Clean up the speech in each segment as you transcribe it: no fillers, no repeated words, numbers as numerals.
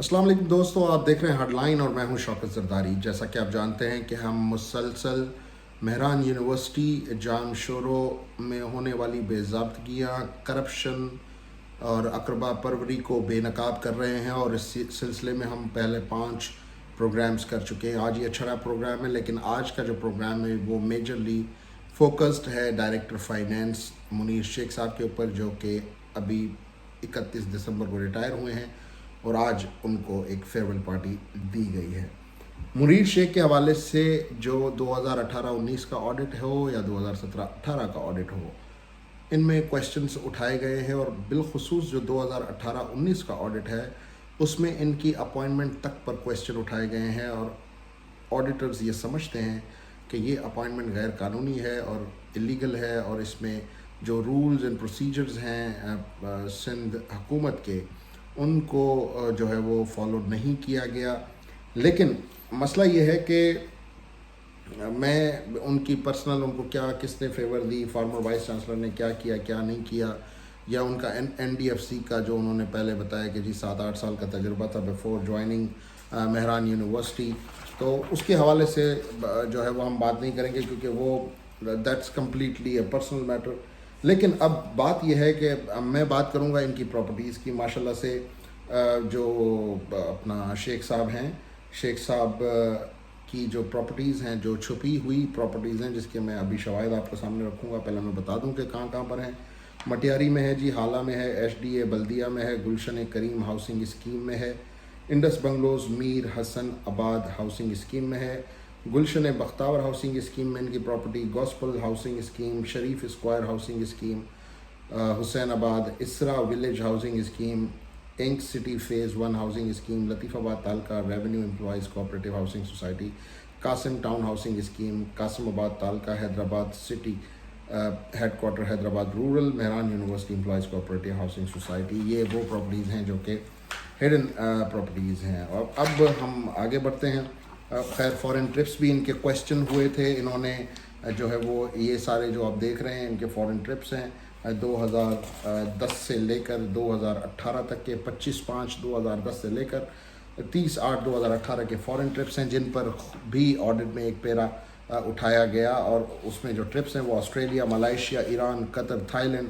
अस्सलाम वालेकुम दोस्तों, आप देख रहे हैं हेडलाइन और मैं हूं शौकत जरदारी। जैसा कि आप जानते हैं कि हम मुसलसल मेहरान यूनिवर्सिटी जाम शोरो में होने वाली बेज़ाब्तगियाँ, करप्शन और अकरबा परवरी को बेनकाब कर रहे हैं और इस सिलसिले में हम पहले 5 प्रोग्राम्स कर चुके हैं। आज ये 6वां प्रोग्राम है, लेकिन आज का जो प्रोग्राम है वो मेजरली फोकस्ड है डायरेक्टर फाइनेंस मुनीर शेख साहब के ऊपर, जो कि अभी 31 दिसंबर को रिटायर हुए हैं और आज उनको एक फेयरवेल पार्टी दी गई है। मुनीर शेख के हवाले से जो 2018-19 का ऑडिट हो या 2017-18 का ऑडिट हो, इनमें क्वेश्चंस उठाए गए हैं और बिलखुसूस जो 2018-19 का ऑडिट है उसमें इनकी अपॉइंटमेंट तक पर क्वेश्चन उठाए गए हैं और ऑडिटर्स ये समझते हैं कि ये अपॉइंटमेंट गैर कानूनी है और इलीगल है और इसमें जो रूल्स एंड प्रोसीजर्स हैं सिंध हुकूमत के, उनको जो है वो फॉलो नहीं किया गया। लेकिन मसला ये है कि मैं उनकी पर्सनल उनको क्या किसने फेवर दी, फॉर्मर वाइस चांसलर ने क्या किया क्या नहीं किया, या उनका NDFC का जो उन्होंने पहले बताया कि जी 7-8 साल का तजुर्बा था बिफोर ज्वाइनिंग मेहरान यूनिवर्सिटी, तो उसके हवाले से जो है वो हम बात नहीं करेंगे क्योंकि वो that's completely A personal matter. लेकिन अब बात यह है कि मैं बात करूंगा इनकी प्रॉपर्टीज़ की। माशाल्लाह से जो अपना शेख साहब हैं, शेख साहब की जो प्रॉपर्टीज़ हैं, जो छुपी हुई प्रॉपर्टीज़ हैं, जिसके मैं अभी शवाहिद आपके सामने रखूंगा। पहले मैं बता दूं कि कहाँ कहाँ पर हैं। मटियारी में है जी, हाला में है, SDA बल्दिया में है, गुलशन करीम हाउसिंग स्कीम में है, इंडस बंगलोज मीर हसन आबाद हाउसिंग स्कीम में है, गुलशन बख्तावर हाउसिंग स्कीम में इनकी property, gospel housing scheme, Sharif square housing scheme, Hussainabad, Isra village housing scheme, ink city phase 1 housing scheme, Latifabad taluka revenue employees cooperative housing society, Qasim town housing scheme, Qasimabad taluka Hyderabad city headquarter Hyderabad rural, Mehran university employees cooperative housing society. ये वो properties हैं जो कि hidden properties हैं। और अब हम आगे बढ़ते हैं। खैर फॉरेन ट्रिप्स भी इनके क्वेश्चन हुए थे। इन्होंने जो है वो ये सारे जो आप देख रहे हैं इनके फॉरेन ट्रिप्स हैं 2010 से लेकर 2018 तक के, 25/5/2010 से लेकर 30/8/2018 के फॉरेन ट्रिप्स हैं, जिन पर भी ऑडिट में एक पैरा उठाया गया। और उसमें जो ट्रिप्स हैं वो Australia, Malaysia, Iran, Qatar, Thailand,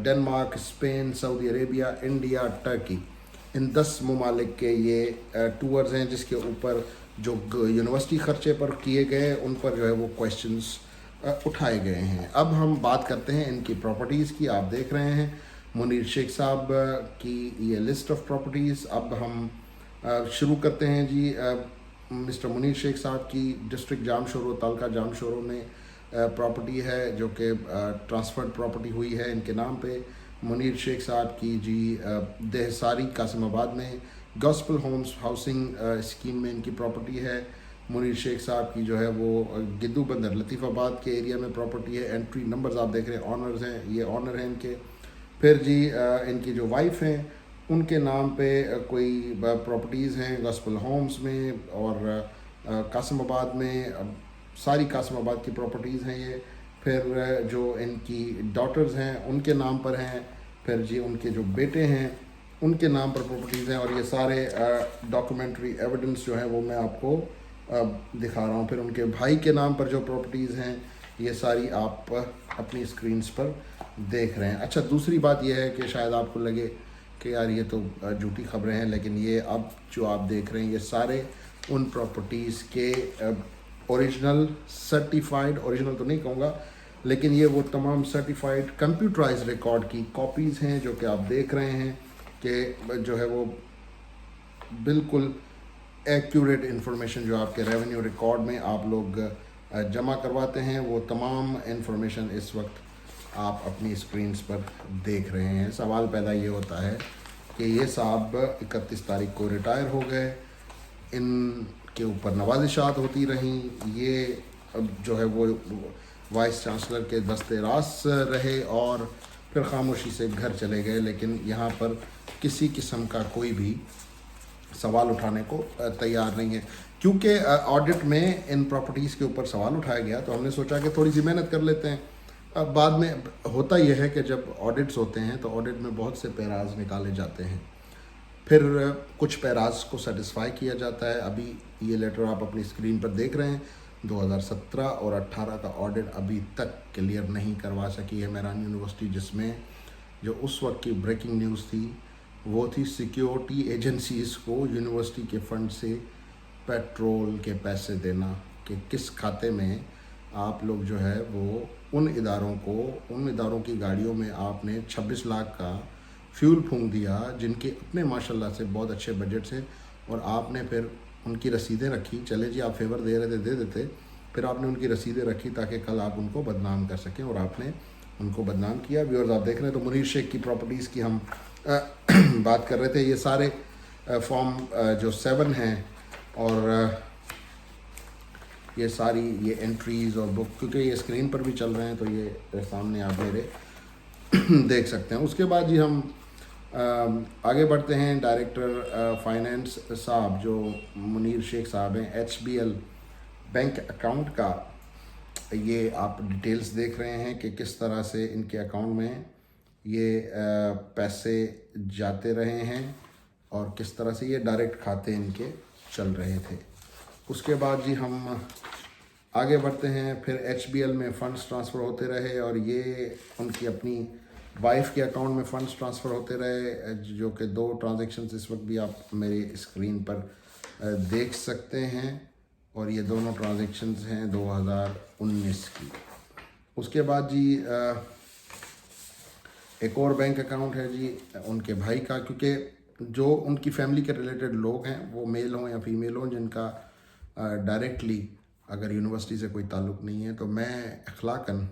Denmark, Spain, Saudi Arabia, India, Turkey, इन 10 ममालिक के ये टूर्स हैं, जिसके ऊपर जो यूनिवर्सिटी खर्चे पर किए गए उन पर जो है वो क्वेश्चंस उठाए गए हैं। अब हम बात करते हैं इनकी प्रॉपर्टीज़ की। आप देख रहे हैं मुनीर शेख साहब की ये लिस्ट ऑफ प्रॉपर्टीज़। अब हम शुरू करते हैं जी। मिस्टर मुनीर शेख साहब की डिस्ट्रिक्ट जाम शोरो, तालका जाम शोरो में प्रॉपर्टी है जो कि ट्रांसफर्ड प्रॉपर्टी हुई है इनके नाम पे। मुनीर शेख साहब की जी देहसारी कासिमाबाद में गॉस्पल होम्स हाउसिंग स्कीम में इनकी प्रॉपर्टी है। मुनीर शेख साहब की जो है वो गिद्दू बंदर लतीफ़ाबाद के एरिया में प्रॉपर्टी है। एंट्री नंबर्स आप देख रहे हैं, ऑनर्स हैं, ये ऑनर हैं इनके। फिर जी इनकी जो वाइफ हैं उनके नाम पे कोई प्रॉपर्टीज़ हैं गॉस्पल होम्स में और कासिमाबाद में, सारी कासिमाबाद की प्रॉपर्टीज़ हैं ये। फिर जो इनकी डॉटर्स हैं उनके नाम पर हैं। फिर जी उनके जो बेटे हैं उनके नाम पर प्रॉपर्टीज़ हैं और ये सारे डॉक्यूमेंट्री एविडेंस जो है वो मैं आपको दिखा रहा हूँ। फिर उनके भाई के नाम पर जो प्रॉपर्टीज़ हैं ये सारी आप अपनी स्क्रीन्स पर देख रहे हैं। अच्छा, दूसरी बात यह है कि शायद आपको लगे कि यार ये तो झूठी खबरें हैं, लेकिन ये अब जो आप देख रहे हैं ये सारे उन प्रॉपर्टीज़ के ओरिजिनल सर्टिफाइड, ओरिजिनल तो नहीं कहूँगा, लेकिन ये वो तमाम सर्टिफाइड कंप्यूटराइज रिकॉर्ड की कॉपीज़ हैं जो कि आप देख रहे हैं कि जो है वो बिल्कुल एक्यूरेट इन्फॉर्मेशन जो आपके रेवेन्यू रिकॉर्ड में आप लोग जमा करवाते हैं वो तमाम इन्फॉर्मेशन इस वक्त आप अपनी स्क्रीन्स पर देख रहे हैं। सवाल पैदा ये होता है कि ये साहब 31 तारीख को रिटायर हो गए, इनके ऊपर नवाजिशात होती रहीं, ये जो है वो वाइस चांसलर के दस्ते रास रहे और फिर खामोशी से घर चले गए, लेकिन यहाँ पर किसी किस्म का कोई भी सवाल उठाने को तैयार नहीं है। क्योंकि ऑडिट में इन प्रॉपर्टीज़ के ऊपर सवाल उठाया गया तो हमने सोचा कि थोड़ी सी मेहनत कर लेते हैं। अब बाद में होता यह है कि जब ऑडिट्स होते हैं तो ऑडिट में बहुत से पैराज निकाले जाते हैं फिर कुछ पैराज को सेटिस्फाई किया जाता है। अभी ये लेटर आप अपनी स्क्रीन पर देख रहे हैं, 2017 और 18 का ऑडिट अभी तक क्लियर नहीं करवा सकी है मेहरान यूनिवर्सिटी, जिसमें जो उस वक्त की ब्रेकिंग न्यूज़ थी वो थी सिक्योरिटी एजेंसीज़ को यूनिवर्सिटी के फंड से पेट्रोल के पैसे देना, कि किस खाते में आप लोग जो है वो उन इदारों की गाड़ियों में आपने 26 लाख का फ्यूल फूंक दिया, जिनके अपने माशाल्लाह से बहुत अच्छे बजट है, और आपने फिर उनकी रसीदें रखी। चले जी, आप फेवर दे रहे थे, दे देते, फिर आपने उनकी रसीदें रखी ताकि कल आप उनको बदनाम कर सकें, और आपने उनको बदनाम किया। व्यूअर्स आप देख रहे हैं, तो मुनीर शेख की प्रॉपर्टीज़ की हम बात कर रहे थे। ये सारे फॉर्म जो 7 हैं, और ये सारी ये एंट्रीज़ और बुक, क्योंकि ये स्क्रीन पर भी चल रहे हैं तो ये सामने आप मेरे देख सकते हैं। उसके बाद जी हम आगे बढ़ते हैं। डायरेक्टर फाइनेंस साहब जो मुनीर शेख साहब हैं, HBL बैंक अकाउंट का ये आप डिटेल्स देख रहे हैं कि किस तरह से इनके अकाउंट में ये पैसे जाते रहे हैं और किस तरह से ये डायरेक्ट खाते इनके चल रहे थे। उसके बाद जी हम आगे बढ़ते हैं। फिर HBL में फ़ंड्स ट्रांसफ़र होते रहे, और ये उनकी अपनी वाइफ के अकाउंट में फ़ंड्स ट्रांसफ़र होते रहे, जो कि 2 ट्रांजैक्शंस इस वक्त भी आप मेरी स्क्रीन पर देख सकते हैं, और ये दोनों ट्रांजैक्शंस हैं 2019 की। उसके बाद जी एक और बैंक अकाउंट है जी उनके भाई का, क्योंकि जो उनकी फैमिली के रिलेटेड लोग हैं, वो मेल हों या फीमेल हों, जिनका डायरेक्टली अगर यूनिवर्सिटी से कोई ताल्लुक़ नहीं है, तो मैं अखलाकन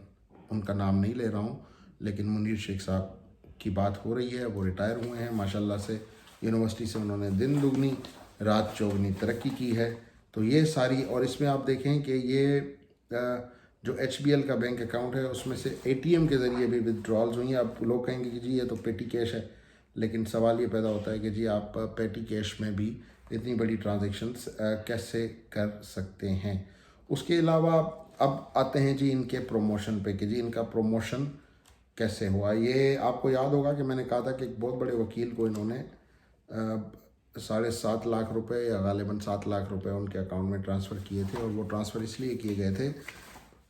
उनका नाम नहीं ले रहा हूँ, लेकिन मुनीर शेख साहब की बात हो रही है। वो रिटायर हुए हैं माशाल्लाह से, यूनिवर्सिटी से उन्होंने दिन दुगनी रात चौगनी तरक्की की है। तो ये सारी, और इसमें आप देखें कि ये जो HBL का बैंक अकाउंट है उसमें से ATM के ज़रिए भी विदड्रॉल्स हुई हैं। अब लोग कहेंगे कि जी ये तो पेटी कैश है, लेकिन सवाल ये पैदा होता है कि जी आप पेटी कैश में भी इतनी बड़ी ट्रांजैक्शंस कैसे कर सकते हैं। उसके अलावा अब आते हैं जी इनके प्रमोशन पे, कि जी इनका प्रमोशन कैसे हुआ। ये आपको याद होगा कि मैंने कहा था कि एक बहुत बड़े वकील को इन्होंने 7.5 लाख रुपए या गालिबन 7 लाख रुपए उनके अकाउंट में ट्रांसफ़र किए थे, और वो ट्रांसफ़र इसलिए किए गए थे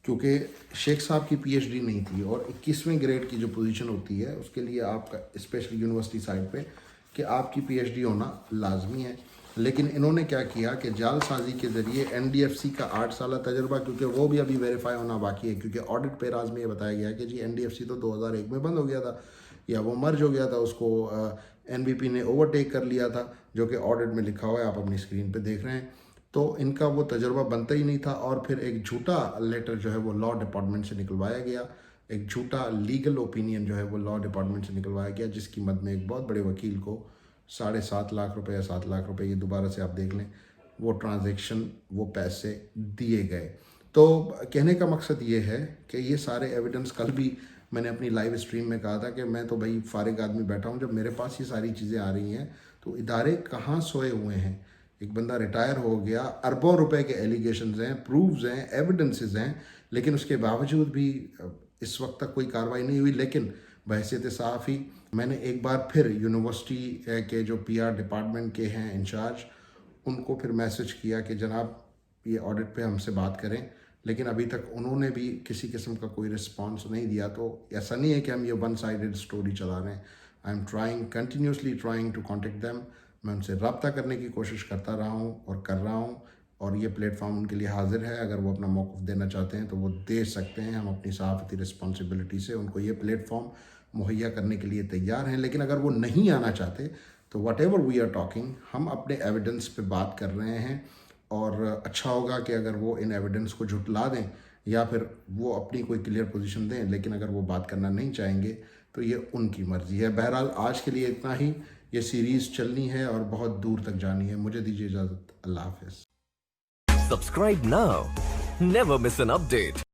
क्योंकि शेख साहब की PhD नहीं थी, और 21वें ग्रेड की जो पोजीशन होती है उसके लिए आपका स्पेशली यूनिवर्सिटी साइड पे कि आपकी PhD होना लाजमी है। लेकिन इन्होंने क्या किया कि जालसाजी के ज़रिए NDFC का 8 साल तजर्बा, क्योंकि वो भी अभी वेरीफाई होना बाकी है, क्योंकि ऑडिट पे राज में ये बताया गया कि जी NDFC तो 2001 में बंद हो गया था, या वो मर्ज हो गया था, उसको NBP ने ओवरटेक कर लिया था, जो कि ऑडिट में लिखा हुआ है, आप अपनी स्क्रीन पे देख रहे हैं। तो इनका वो तजर्बा बनता ही नहीं था, और फिर एक झूठा लेटर जो है वो लॉ डिपार्टमेंट से निकलवाया गया, एक झूठा लीगल ओपिनियन जो है वो लॉ डिपार्टमेंट से निकलवाया गया, जिसकी मद में एक बहुत बड़े वकील को 7.5 लाख रुपए या 7 लाख रुपए, ये दोबारा से आप देख लें, वो ट्रांजैक्शन, वो पैसे दिए गए। तो कहने का मकसद ये है कि ये सारे एविडेंस, कल भी मैंने अपनी लाइव स्ट्रीम में कहा था कि मैं तो भाई फारिग आदमी बैठा हूँ, जब मेरे पास ये सारी चीज़ें आ रही हैं तो इदारे कहाँ सोए हुए हैं। एक बंदा रिटायर हो गया, अरबों रुपए के एलिगेशंस हैं, प्रूफ्स हैं, एविडेंसेस हैं, लेकिन उसके बावजूद भी इस वक्त तक कोई कार्रवाई नहीं हुई। लेकिन बहैसियत सहाफ़ी मैंने एक बार फिर यूनिवर्सिटी के जो PR डिपार्टमेंट के हैं इंचार्ज, उनको फिर मैसेज किया कि जनाब ये ऑडिट पे हमसे बात करें, लेकिन अभी तक उन्होंने भी किसी किस्म का कोई रिस्पांस नहीं दिया। तो ऐसा नहीं है कि हम ये वन साइडेड स्टोरी चला रहे हैं। I am continuously trying to contact them. मैं उनसे रब्ता करने की कोशिश करता रहा हूँ और कर रहा हूँ, और ये प्लेटफॉर्म उनके लिए हाजिर है। अगर वो अपना मौक़िफ़ देना चाहते हैं तो वो दे सकते हैं। हम अपनी सहाफ़ती रिस्पॉन्सिबिलिटी से उनको ये प्लेटफॉर्म मुहैया करने के लिए तैयार हैं। लेकिन अगर वो नहीं आना चाहते तो whatever we are talking, हम अपने एविडेंस पे बात कर रहे हैं, और अच्छा होगा कि अगर वो इन एविडेंस को झुटला दें या फिर वो अपनी कोई क्लियर पोजीशन दें। लेकिन अगर वो बात करना नहीं चाहेंगे तो ये उनकी मर्ज़ी है। बहरहाल आज के लिए इतना ही। ये सीरीज़ चलनी है और बहुत दूर तक जानी है। मुझे दीजिए इजाज़त। अल्लाह हाफ़िज़। Subscribe now. Never miss an update.